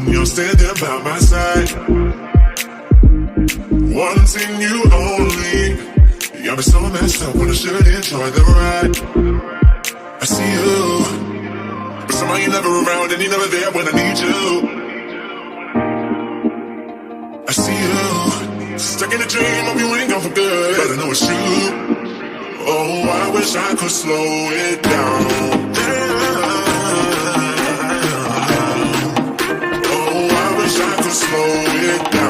when you're standing by my side. Wanting you only. You got me so messed up when I should enjoy the ride. I see you, but somehow you're never around and you're never there when I need you. I see you, stuck in a dream of you ain't gone for good, but I know it's true. Oh, I wish I could slow it down. Oh, I wish I could slow it down.